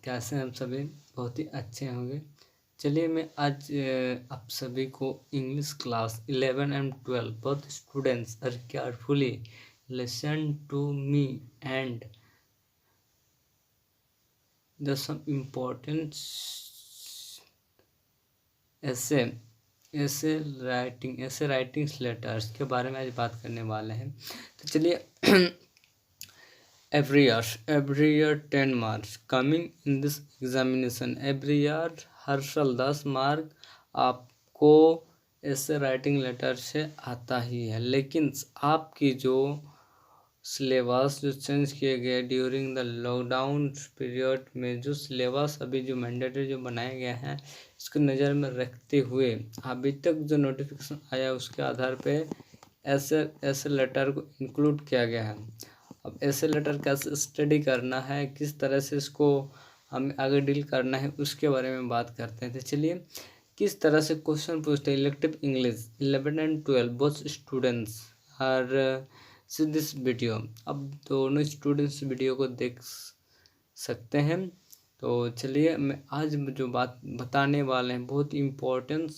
कैसे हैं हम सभी? बहुत ही अच्छे होंगे। चलिए मैं आज आप सभी को English class 11 and 12 both students are carefully listen to me and the some important ऐसे राइटिंग लेटर्स के बारे में आज बात करने वाले हैं। तो चलिए every year 10 marks coming in this examination every year हर साल 10 मार्क आपको ऐसे राइटिंग लेटर से आता ही है, लेकिन आपकी जो सिलेबस जो चेंज किए गए ड्यूरिंग द लॉकडाउन पीरियड में, जो सिलेबस अभी जो मैंडेटरी जो बनाए गए हैं, इसको नज़र में रखते हुए अभी तक जो नोटिफिकेशन आया उसके आधार पे ऐसे लेटर को इंक्लूड किया गया है। अब ऐसे लेटर कैसे स्टडी करना है, किस तरह से इसको हमें आगे डील करना है, उसके बारे में बात करते हैं। तो चलिए किस तरह से क्वेश्चन पूछते हैं। Elective English 11 and 12 both students R see this video. अब दोनों स्टूडेंट्स वीडियो को देख सकते हैं। तो चलिए मैं आज जो बात बताने वाले हैं, बहुत इम्पोर्टेंट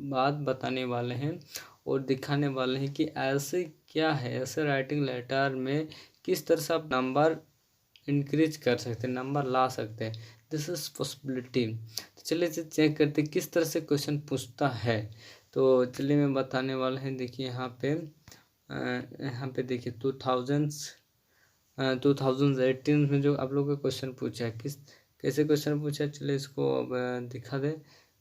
बात बताने वाले हैं और दिखाने वाले हैं कि ऐसे क्या है, ऐसे राइटिंग लेटर में किस तरह से आप नंबर इंक्रीज कर सकते हैं, नंबर ला सकते हैं। This is possibility. तो चलिए चेक करते हैं किस तरह से क्वेश्चन पूछता है। तो चलिए मैं बताने वाला है। देखिए यहाँ पे देखिए 2018 में जो आप लोगों का क्वेश्चन पूछा है, कैसे क्वेश्चन पूछा है, चलिए इसको अब दिखा दे।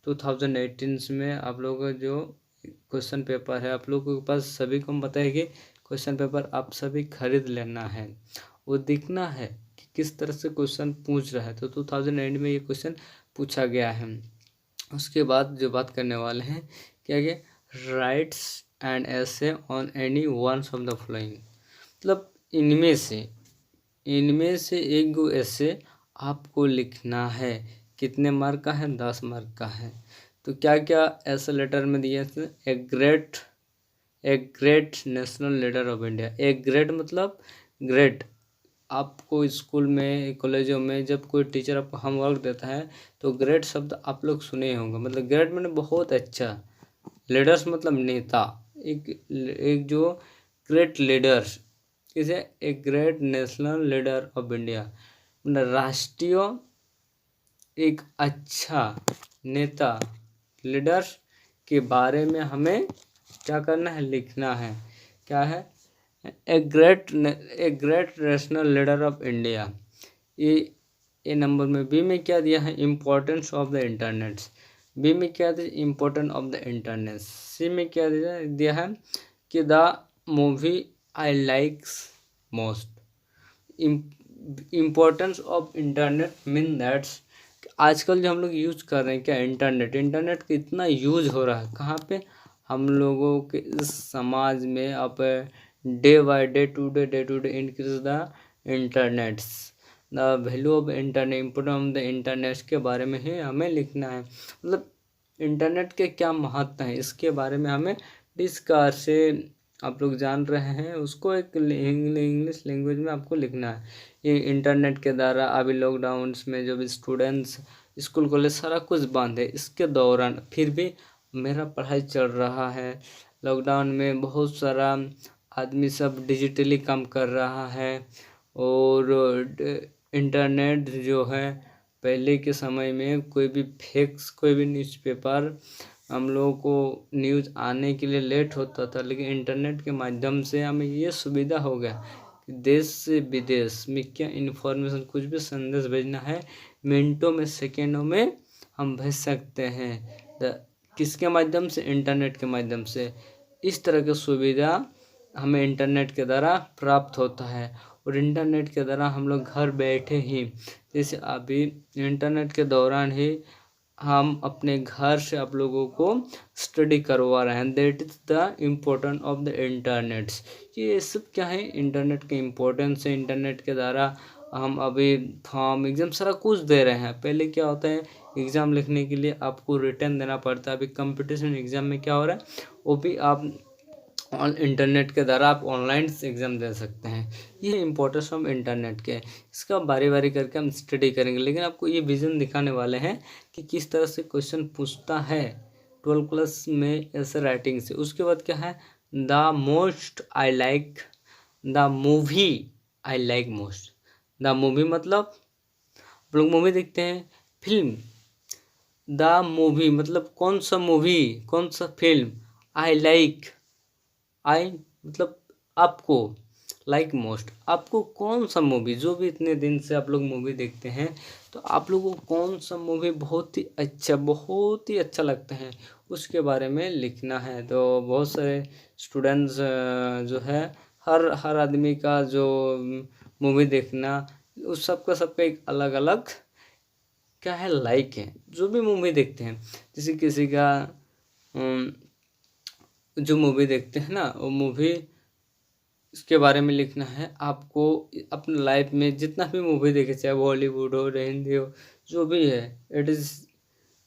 2018 में आप लोगों का जो क्वेश्चन पेपर है, आप लोगों के पास सभी को पता है कि क्वेश्चन पेपर आप सभी खरीद लेना है, वो देखना है कि किस तरह से क्वेश्चन पूछ रहा है। तो 2008 में ये क्वेश्चन पूछा गया है। उसके बाद जो बात करने वाले हैं क्या कि राइट्स एंड ऐसे on any one of the following, मतलब इनमें से एक गो ऐसे आपको लिखना है। कितने मार्क का है? 10 मार्क का है। तो क्या क्या ऐसे लेटर में दिए थे? ए great national leader of India. A great मतलब ग्रेट। आपको स्कूल में कॉलेजों में जब कोई टीचर आपको होमवर्क देता है तो ग्रेट शब्द आप लोग सुने होंगे। मतलब ग्रेट मैंने बहुत अच्छा, लीडर्स मतलब नेता, एक जो ग्रेट लीडर्स किसे? ए great national leader of India, मतलब राष्ट्रीय एक अच्छा नेता, लीडर्स के बारे में हमें क्या करना है? लिखना है। क्या है? A great national leader of India. ये नंबर में। बी में क्या दिया है? Importance of the internet. B में क्या दिया? Importance of the internet. C में क्या दिया है कि the movie I likes most. Importance of internet mean that's आजकल जो हम लोग यूज कर रहे हैं क्या? इंटरनेट का इतना यूज हो रहा है कहाँ पे? हम लोगों के इस समाज में। अब day by day today increase the internets, the value of internet, importance of the internet के बारे में ही हमें लिखना है। मतलब इंटरनेट के क्या महत्व है इसके बारे में हमें डिस्कस से आप लोग जान रहे हैं, उसको एक इंग्लिश लैंग्वेज में आपको लिखना है। ये इंटरनेट के द्वारा अभी लॉकडाउन में जो भी स्टूडेंट्स स्कूल कॉलेज सारा कुछ बंद है, इसके दौरान फिर भी मेरा पढ़ाई चल रहा है। लॉकडाउन में बहुत सारा आदमी सब डिजिटली काम कर रहा है और इंटरनेट जो है, पहले के समय में कोई भी न्यूज़पेपर हम लोगों को न्यूज़ आने के लिए लेट होता था, लेकिन इंटरनेट के माध्यम से हमें ये सुविधा हो गया कि देश से विदेश में क्या इन्फॉर्मेशन, कुछ भी संदेश भेजना है मिनटों में सेकेंडों में हम भेज सकते हैं। किसके माध्यम से? इंटरनेट के माध्यम से। इस तरह की सुविधा हमें इंटरनेट के द्वारा प्राप्त होता है और इंटरनेट के द्वारा हम लोग घर बैठे ही, जैसे अभी इंटरनेट के दौरान ही हम अपने घर से आप लोगों को स्टडी करवा रहे हैं। That is the importance of the internet. ये सब क्या है? इंटरनेट के इम्पोर्टेंस है। इंटरनेट के द्वारा हम अभी फॉर्म एग्जाम सारा कुछ दे रहे हैं। पहले क्या होता है, एग्ज़ाम लिखने के लिए आपको रिटर्न देना पड़ता है। अभी कंपटीशन एग्ज़ाम में क्या हो रहा है, वो भी आप इंटरनेट के द्वारा आप ऑनलाइन एग्ज़ाम दे सकते हैं। ये इम्पोर्टेंस ऑफ इंटरनेट के इसका बारी बारी करके हम स्टडी करेंगे, लेकिन आपको ये विज़न दिखाने वाले हैं कि किस तरह से क्वेश्चन पूछता है 12 क्लास में ऐसे राइटिंग से। उसके बाद क्या है, the most I like the movie I like most. The movie मतलब आप लोग मूवी देखते हैं, फिल्म। द मूवी मतलब कौन सा मूवी, कौन सा फिल्म। आई लाइक, आई मतलब आपको, लाइक मोस्ट आपको कौन सा मूवी, जो भी इतने दिन से आप लोग मूवी देखते हैं, तो आप लोगों को कौन सा मूवी बहुत ही अच्छा लगता है, उसके बारे में लिखना है। तो बहुत सारे स्टूडेंट्स जो है, हर आदमी का जो मूवी देखना, उस सबका एक अलग अलग क्या है, लाइक है। जो भी मूवी देखते हैं, जैसे किसी का जो मूवी देखते हैं ना, वो मूवी इसके बारे में लिखना है आपको। अपने लाइफ में जितना भी मूवी देखे, चाहे बॉलीवुड हो, हिंदी हो, जो भी है, इट इज़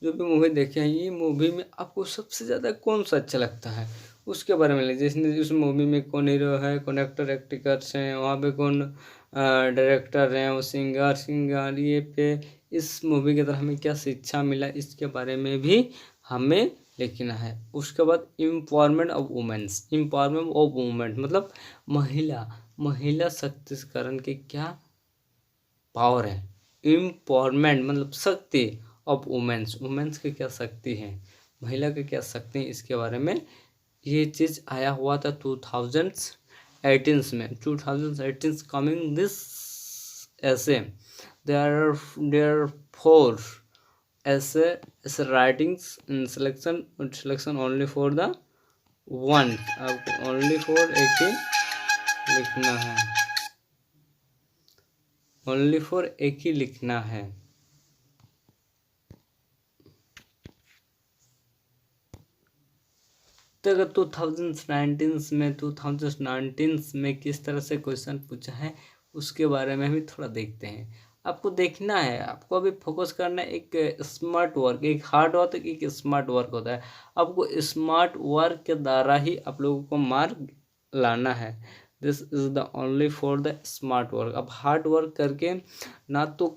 जो भी मूवी देखे हैं, ये मूवी में आपको सबसे ज़्यादा कौन सा अच्छा लगता है, उसके बारे में लिखिए। जिसने उस मूवी में कौन हीरो है, कौन एक्टर एक्ट्रेस हैं, वहाँ पे कौन डायरेक्टर हैं, वो सिंगर ये पे इस मूवी के तरह हमें क्या शिक्षा मिला, इसके बारे में भी हमें लिखना है। उसके बाद इम्पावरमेंट ऑफ वुमेन्स मतलब महिला शक्तिकरण के क्या पावर है। इम्पावरमेंट मतलब शक्ति ऑफ वुमेन्स की क्या शक्ति है, महिला की क्या शक्ति है, इसके बारे में ये चीज़ आया हुआ था 2018 में। 2018 कमिंग दिस ऐसे देयर 4 ऐसे writings in selection only for the one. अब ओनली फॉर एक ही लिखना है, ओनली फॉर एक ही लिखना है। तो अगर 2019 में किस तरह से क्वेश्चन पूछा है, उसके बारे में भी थोड़ा देखते हैं। आपको देखना है, आपको अभी फोकस करना है। एक स्मार्ट वर्क, एक हार्ड वर्क, एक स्मार्ट वर्क होता है। आपको स्मार्ट वर्क के द्वारा ही आप लोगों को मार्क लाना है। This is the only for the smart work. अब हार्ड वर्क करके ना तो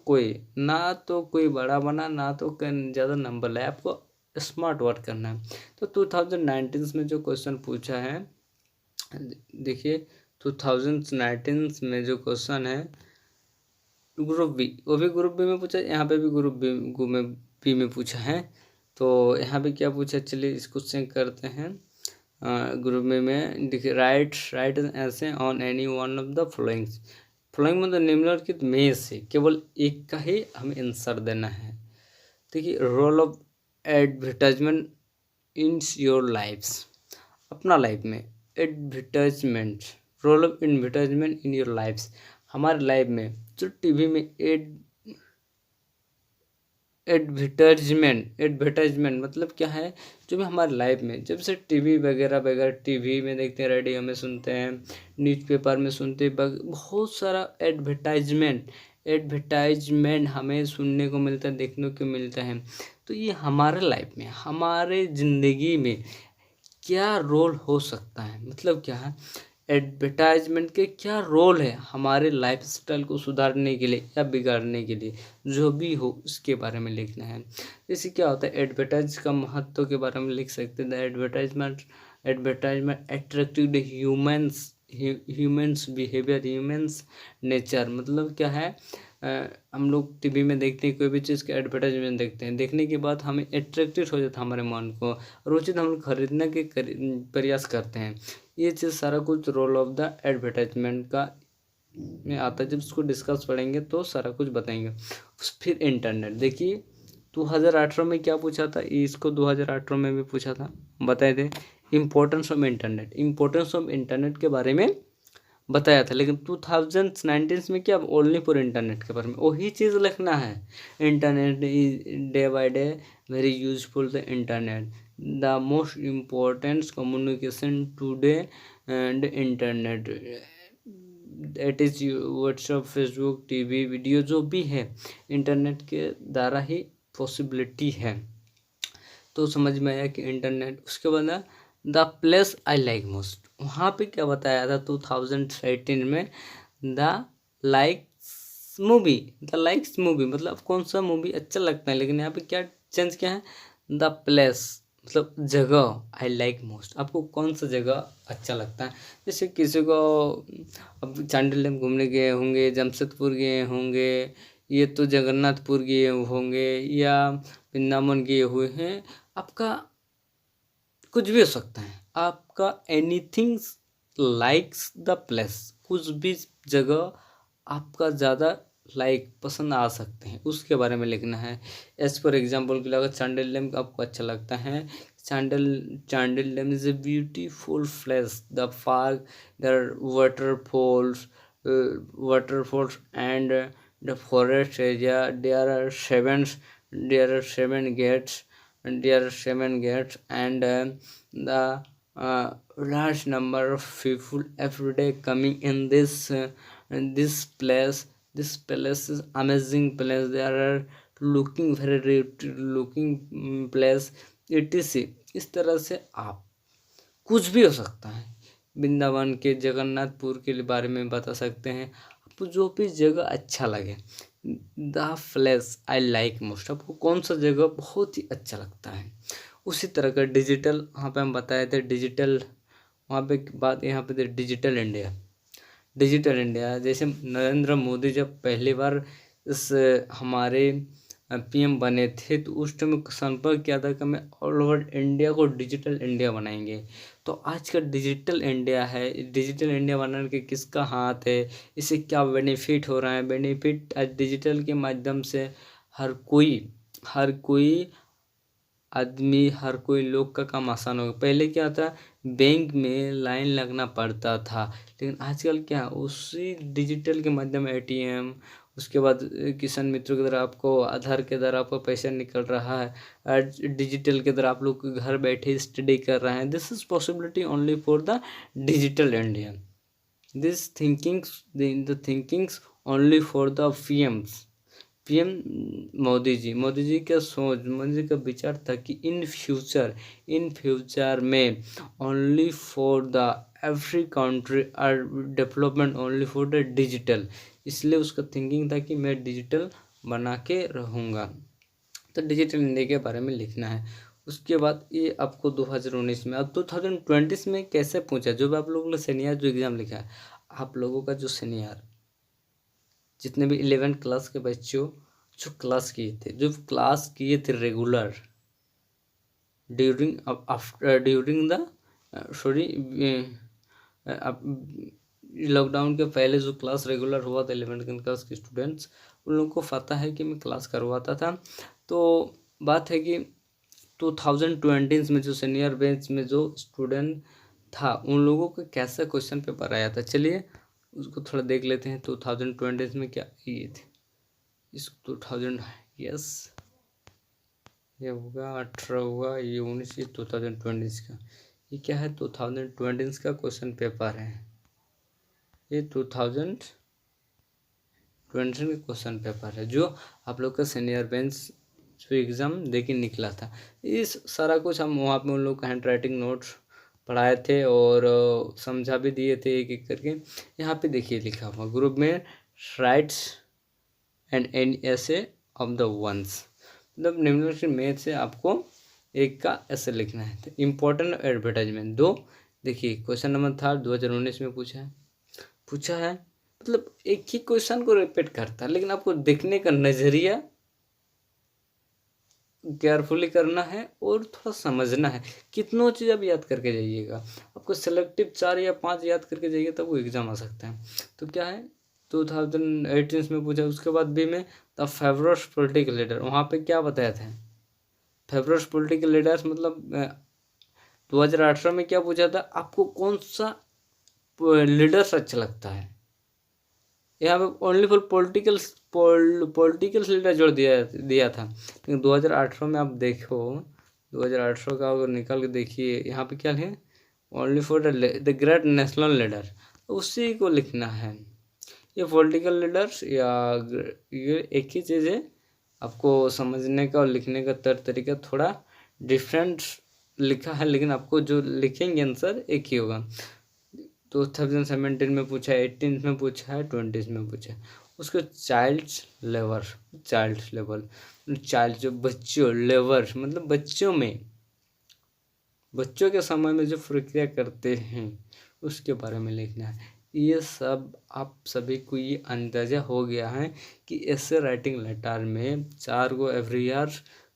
कोई बड़ा बना, ना तो ज़्यादा नंबर लाए, आपको स्मार्ट वर्क करना है। तो 2019 में जो क्वेश्चन पूछा है, देखिए 2019 में जो क्वेश्चन है ग्रुप बी, वो भी ग्रुप बी में पूछा, यहाँ पे भी ग्रुप बी में पूछा है। तो यहाँ पे क्या पूछा, चलिए इसको चेक करते हैं। ग्रुप में देखिए, राइट ऐसे on any one of the flowing मतलब निम्नलिखित में से केवल एक का ही हमें आंसर देना है। देखिए, role of advertisement in your lifes, अपना लाइफ में advertisement, role of advertisement in your lifes, हमारे लाइफ में जो टीवी में एडवर्टाइजमेंट मतलब क्या है, जो भी हमारे लाइफ में, जब से टीवी वगैरह टीवी में देखते हैं, रेडियो में सुनते हैं, न्यूज़पेपर में सुनते हैं, बहुत सारा एडवर्टाइजमेंट हमें सुनने को मिलता है, देखने को मिलता है। तो ये हमारे लाइफ में, हमारे ज़िंदगी में क्या रोल हो सकता है, मतलब क्या है, एडवर्टाइजमेंट के क्या रोल है हमारे लाइफस्टाइल को सुधारने के लिए या बिगाड़ने के लिए, जो भी हो उसके बारे में लिखना है। जैसे क्या होता है, एडवर्टाइज का महत्व के बारे में लिख सकते हैं। Advertisement attractive the humans behaviour, humans nature, मतलब क्या है, हम लोग टीवी में देखते हैं, कोई भी चीज़ का एडवर्टाइजमेंट देखते हैं, देखने के बाद हमें अट्रैक्टिव हो जाता है, हमारे मन को रोचित, हम लोग खरीदने के प्रयास करते हैं। ये चीज़ सारा कुछ रोल ऑफ द एडवर्टाइजमेंट का में आता है। जब इसको डिस्कस पढ़ेंगे तो सारा कुछ बताएंगे। फिर इंटरनेट, देखिए 2018 में क्या पूछा था, इसको 2018 में भी पूछा था, बताए थे इम्पोर्टेंस ऑफ इंटरनेट के बारे में बताया था। लेकिन 2019 में क्या, ओनली फॉर इंटरनेट के बारे में वही चीज़ लिखना है। Internet is day by day very useful, the internet the most important communication today and internet, that is WhatsApp, Facebook, TV, video, जो भी है इंटरनेट के द्वारा ही पॉसिबिलिटी है। तो समझ में आया कि इंटरनेट। उसके बाद the place I like most, वहाँ पे क्या बताया था 2018 में, द लाइक्स मूवी मतलब कौन सा मूवी अच्छा लगता है, लेकिन यहाँ पे क्या चेंज क्या है, द प्लेस मतलब जगह आई लाइक मोस्ट, आपको कौन सा जगह अच्छा लगता है। जैसे किसी को अब चांडिल डैम घूमने गए होंगे, जमशेदपुर गए होंगे, ये तो जगन्नाथपुर गए होंगे या वृंदावन गए हुए हैं, आपका कुछ भी हो सकता है, आपका एनीथिंग लाइक्स द प्लेस, कुछ भी जगह आपका ज़्यादा लाइक पसंद आ सकते हैं, उसके बारे में लिखना है। एज फॉर एग्जाम्पल के लिए अगर चांडिल डैम आपको अच्छा लगता है, Chandil dam is a beautiful place, the park, there waterfalls and the forest area, there are seven gates and the large number of people every day coming in this place. This place is amazing place, there are looking place, etc। इस तरह से आप कुछ भी हो सकता है, वृंदावन के, जगन्नाथपुर के बारे में बता सकते हैं, आपको जो भी जगह अच्छा लगे। The place I like most, आपको कौन सा जगह बहुत ही अच्छा लगता है। उसी तरह का डिजिटल, वहाँ पे हम बताए थे डिजिटल, वहाँ पे बात यहाँ पे थे डिजिटल इंडिया। जैसे नरेंद्र मोदी जब पहली बार इस हमारे पीएम बने थे, तो उस टाइम संपर्क किया था कि मैं ऑल ओवर इंडिया को डिजिटल इंडिया बनाएंगे। तो आज का डिजिटल इंडिया है, डिजिटल इंडिया बनाने के किसका हाथ है, इससे क्या बेनिफिट हो रहा है। बेनिफिट आज डिजिटल के माध्यम से हर कोई आदमी, हर कोई लोग का काम आसान हो गया। पहले क्या था, बैंक में लाइन लगना पड़ता था, लेकिन आजकल क्या, उसी डिजिटल के माध्यम एटीएम, उसके बाद किसान मित्रों के द्वारा आपको आधार के द्वारा आपको पैसा निकल रहा है, आज डिजिटल के द्वारा आप लोग घर बैठे स्टडी कर रहे हैं। This is possibility only for the digital India, this thinkings only for the PM Modi ji का सोच, मोदी जी का विचार था कि इन फ्यूचर में only for the every country are development only for the digital, इसलिए उसका थिंकिंग था कि मैं डिजिटल बना के रहूँगा। तो डिजिटल इंडिया के बारे में लिखना है। उसके बाद ये आपको 2019 में, अब 2020 में कैसे पूछा, जो भी आप लोगों ने सीनियर जो एग्ज़ाम लिखा है, आप लोगों का जो सीनियर जितने भी 11 क्लास के बच्चों जो क्लास किए थे रेगुलर ड्यूरिंग द लॉकडाउन के पहले जो क्लास रेगुलर हुआ था 11 क्लास के स्टूडेंट्स, उन लोगों को पता है कि मैं क्लास करवाता था। तो बात है कि 2020 में जो सीनियर बेंच में जो स्टूडेंट था, उन लोगों का कैसा क्वेश्चन पेपर आया था, चलिए उसको थोड़ा देख लेते हैं। 2020 में क्या ये थे, इस 2000 यस ये होगा 18 होगा, ये 19, ये 2020 का, ये क्या है 2020 का क्वेश्चन पेपर है, ये 2020 का क्वेश्चन पेपर है जो आप लोग का सीनियर बेंच जो एग्ज़ाम दे के निकला था। इस सारा कुछ हम वहाँ पे उन लोग का हैंड राइटिंग नोट्स पढ़ाए थे और समझा भी दिए थे एक एक करके। यहाँ पे देखिए लिखा हुआ ग्रुप में राइट्स एंड एन ऐसे ऑफ द वंस, मतलब निम्नलिखित में से आपको एक का ऐसे लिखना है। तो इम्पोर्टेंट एडवर्टाइजमेंट दो, देखिए क्वेश्चन नंबर था 2019 में पूछा है, मतलब एक ही क्वेश्चन को रिपीट करता है, लेकिन आपको देखने का नज़रिया केयरफुली करना है और थोड़ा समझना है। कितनों चीज़ आप याद करके जाइएगा, आपको सेलेक्टिव 4 या 5 याद करके जाइए तब वो एग्ज़ाम आ सकता है। तो क्या है 2018 में पूछा। उसके बाद भी में द फेवरेट पॉलिटिकल लीडर, वहाँ पे क्या बताया था, फेवरेट पॉलिटिकल लीडर्स मतलब 2018 में क्या पूछा था, आपको कौन सा लीडर्स अच्छा लगता है। यहाँ पे ओनली फॉर पॉलिटिकल लीडर जोड़ दिया था, लेकिन 2018 में आप देखो 2018 का अगर निकाल के देखिए, यहाँ पे क्या है only for the great national leader, उसी को लिखना है। ये पॉलिटिकल लीडर्स या ये एक ही चीज़ है, आपको समझने का और लिखने का तरीका थोड़ा डिफरेंट लिखा है, लेकिन आपको जो लिखेंगे आंसर एक ही होगा। 2017 में पूछा है, 18 में पूछा है, 20 में पूछा है। उसको चाइल्ड लेवल चाइल्ड जो बच्चों लेवर मतलब बच्चों के समय में जो प्रक्रिया करते हैं उसके बारे में लिखना है। ये सब आप सभी को ये अंदाजा हो गया है कि ऐसे राइटिंग लेटर में 4 गो एवरी ईयर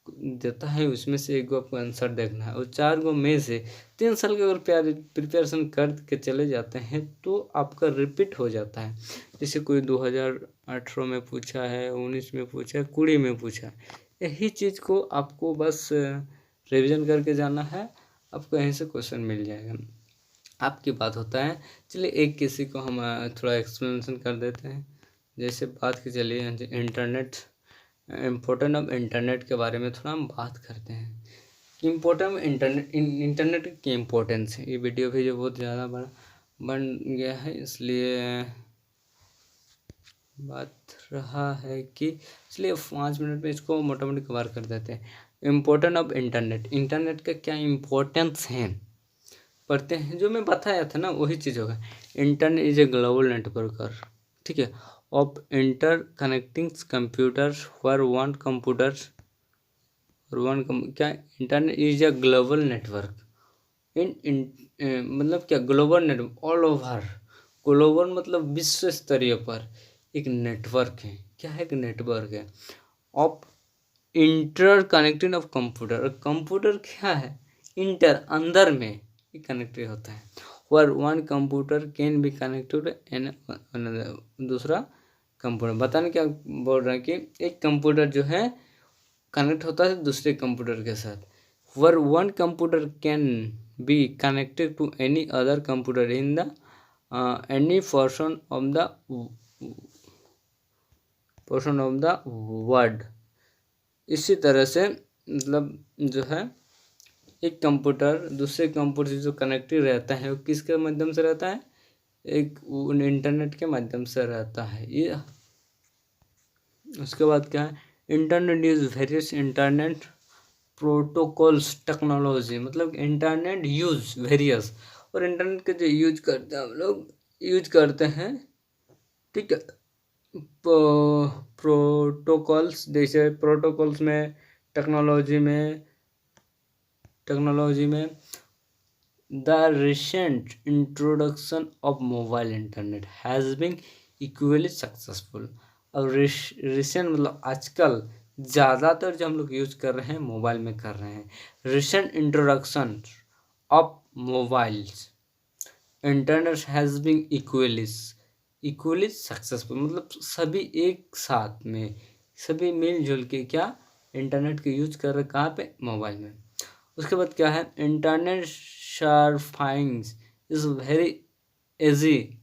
देता है, उसमें से 1 गो आपको आंसर देखना है। और 4 गो में से 3 साल का अगर प्रिपरेशन करके चले जाते हैं तो आपका रिपीट हो जाता है। जैसे कोई 2018 में पूछा है, 19 में पूछा है, 20 में पूछा है। यही चीज़ को आपको बस रिविजन करके जाना है, आपको यहीं से क्वेश्चन मिल जाएगा। आपकी बात होता है। चलिए एक किसी को हम थोड़ा एक्सप्लेनेशन कर देते हैं। जैसे बात की चलिए इंटरनेट, इम्पोर्टेंट ऑफ इंटरनेट के बारे में थोड़ा हम बात करते हैं कि इम्पोर्टेंट इंटरनेट की इम्पोर्टेंस है। ये वीडियो भी जो बहुत ज़्यादा बन गया है, इसलिए बात रहा है कि इसलिए 5 मिनट में इसको मोटा मोटी कवर कर देते हैं। इम्पोर्टेंट ऑफ इंटरनेट का क्या इम्पोर्टेंस है पढ़ते हैं। जो मैं बताया था ना वही चीज़ होगा। Internet is a global networker, ठीक है, of inter connecting computers for one computer क्या internet is a global network मतलब क्या global network all over. Global मतलब विश्व स्तरीय पर एक नेटवर्क है। क्या है? एक नेटवर्क है of inter connecting of computer. Computer क्या है? इंटर अंदर में कनेक्टेड होता है। और one computer can be connected an दूसरा कंप्यूटर। बताने क्या बोल रहा है कि एक कंप्यूटर जो है कनेक्ट होता है दूसरे कंप्यूटर के साथ। Where one computer can be connected to any other computer in the any portion of the world. इसी तरह से मतलब जो है एक कंप्यूटर दूसरे कंप्यूटर से जो कनेक्टेड रहता है वो किसके माध्यम से रहता है? एक इंटरनेट के माध्यम से रहता है। ये उसके बाद क्या है? Internet use various internet protocols technology. मतलब इंटरनेट यूज वेरियस, और इंटरनेट के जो यूज करते हैं हम लोग यूज करते हैं, ठीक है, प्रोटोकॉल्स। जैसे प्रोटोकॉल्स में टेक्नोलॉजी में the recent introduction of mobile internet has been equally successful. अब रिसेंट मतलब आजकल ज़्यादातर जो हम लोग यूज कर रहे हैं मोबाइल में कर रहे हैं। Recent introduction of mobiles internet has been equally successful. मतलब सभी एक साथ में सभी मिलजुल के क्या इंटरनेट के यूज कर रहे, कहाँ पे? मोबाइल में। उसके बाद क्या है? Internet surfing is very easy.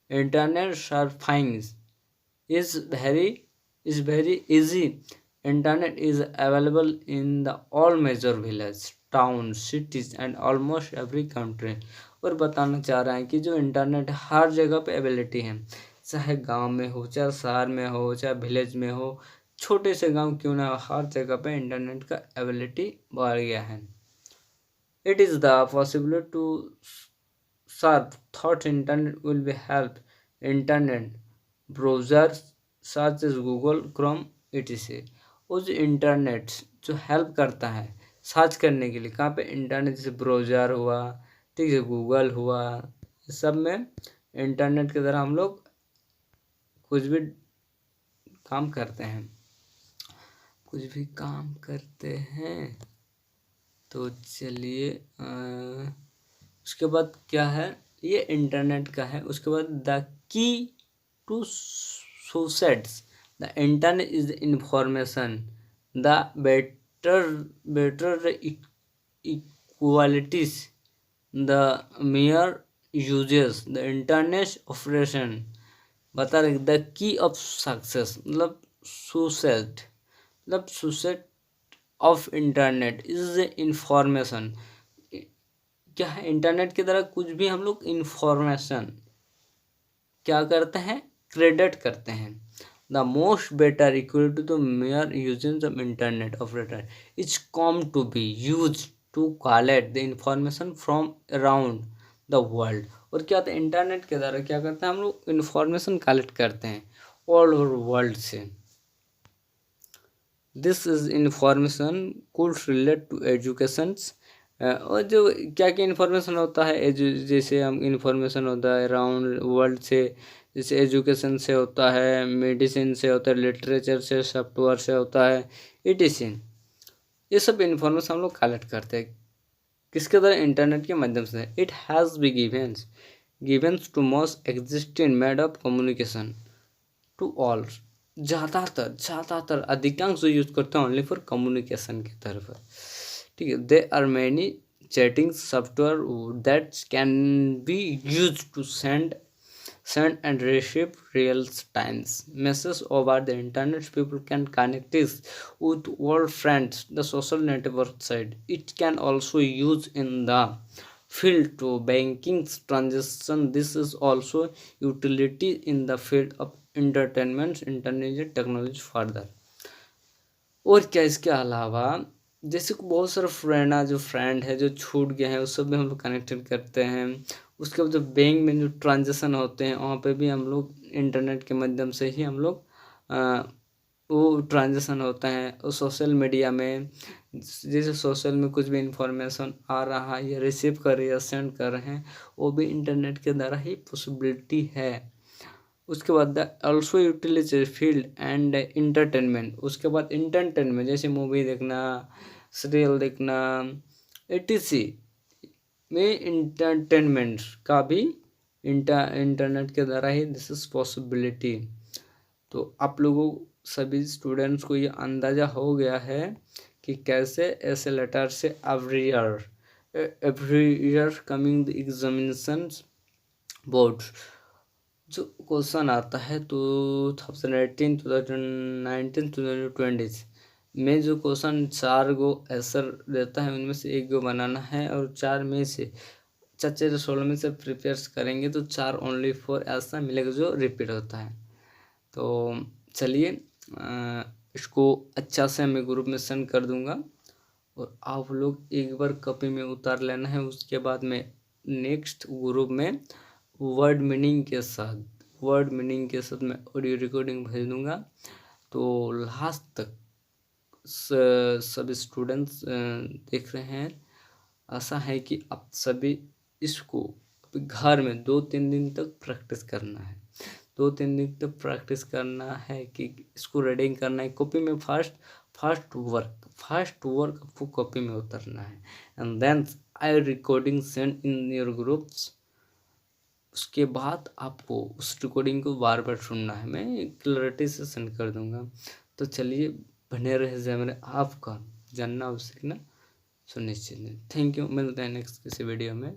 Internet surfing is very easy. Internet is available in the all major village, town, cities and almost every country. और बताना चाह रहा है कि जो इंटरनेट हर जगह पे अवेलेबिलिटी है, चाहे गांव में हो, चाहे शहर में हो, चाहे विलेज में हो, छोटे से गांव क्यों ना हो, हर जगह पे इंटरनेट का अवेलेबिलिटी बढ़ गया है। It is the possibility to search thought internet will be help internet browsers such as Google Chrome etc. उस इंटरनेट जो हेल्प करता है सर्च करने के लिए, कहाँ पे? इंटरनेट, जैसे ब्राउज़र हुआ, ठीक है, गूगल हुआ, सब में इंटरनेट के द्वारा हम लोग कुछ भी काम करते हैं। तो चलिए उसके बाद क्या है? ये इंटरनेट का है। उसके बाद the key to success the internet is the information the better equalities the mayor uses the internet operation. बता रहे द की ऑफ सक्सेस मतलब सुसेट ऑफ इंटरनेट इज इंफॉर्मेशन। क्या है? इंटरनेट के द्वारा कुछ भी हम लोग इंफॉर्मेशन क्या करते हैं? क्रेडिट करते हैं। The most better equal to the mayor uses of internet operator is come to be use to collect the information from around the world. और क्या होता है, इंटरनेट के द्वारा क्या करते हैं हम लोग इन्फॉर्मेशन कलेक्ट करते हैं ऑल ओवर वर्ल्ड से। This is information could relate to educations. और जो क्या क्या इन्फॉर्मेशन होता है, जैसे हम इन्फॉर्मेशन होता है अराउंड वर्ल्ड से, जैसे एजुकेशन से होता है, मेडिसिन से होता है, लिटरेचर से, सॉफ्टवेयर से होता है, इटीसी। ये सब इन्फॉर्मेशन हम लोग कलेक्ट करते हैं किसके द्वारा, इंटरनेट के माध्यम से। It has be givens to most existing made of communication to all. ज़्यादातर अधिकांश जो यूज करते हैं ओनली फॉर कम्युनिकेशन की तरफ। ठीक है, they are many chatting software that can be use to send and receive real times messages over the internet. People can connect this with old friends, the social network site. It can also use in the field to banking transaction. This is also utility in the field of entertainment, internet technology further। और क्या इसके अलावा, जैसे कि बहुत सारे friend है जो छूट गए हैं उस सब भी हम लोग कनेक्टेड करते हैं। उसके बाद जो बैंक में जो ट्रांजेक्शन होते हैं वहाँ पे भी हम लोग इंटरनेट के माध्यम से ही हम लोग वो ट्रांजेक्शन होता है। और सोशल मीडिया में जैसे सोशल में कुछ भी इंफॉर्मेशन आ रहा है या रिसीव कर रहे हैं या सेंड कर रहे हैं, वो भी इंटरनेट के द्वारा ही पॉसिबिलिटी है। उसके बाद also utility field and entertainment. उसके बाद इंटरटेनमेंट जैसे मूवी देखना, सीरियल देखना, एटीसी में इंटरटेनमेंट का भी इंटरनेट के द्वारा ही दिस इज पॉसिबिलिटी। तो आप लोगों सभी स्टूडेंट्स को ये अंदाज़ा हो गया है कि कैसे ऐसे लेटर से every year coming the examinations board जो क्वेश्चन आता है 2018, 2019, 2020 में जो क्वेश्चन 4 गो आंसर देता है उनमें से 1 गो बनाना है, और 4 में से 16 में से प्रिपेयर करेंगे तो 4 ओनली 4 ऐसा मिलेगा जो रिपीट होता है। तो चलिए इसको अच्छा से मैं ग्रुप में सेंड कर दूंगा और आप लोग एक बार कॉपी में उतार लेना है। उसके बाद में नेक्स्ट ग्रुप में वर्ड मीनिंग के साथ मैं ऑडियो रिकॉर्डिंग भेज दूंगा। तो लास्ट तक सभी स्टूडेंट्स देख रहे हैं। आशा है कि आप सभी इसको घर में 2-3 दिन तक प्रैक्टिस करना है। 2-3 दिन तक प्रैक्टिस करना है कि इसको रीडिंग करना है कॉपी में। फास्ट वर्क आपको कॉपी में उतरना है and then I recording send in your groups. उसके बाद आपको उस रिकॉर्डिंग को बार बार सुनना है, मैं क्लैरिटी से सेंड कर दूंगा। तो चलिए बने रहे जैसे आपका जानना और सीखना सुनिश्चित है। थैंक यू, मिलते हैं नेक्स्ट किसी वीडियो में।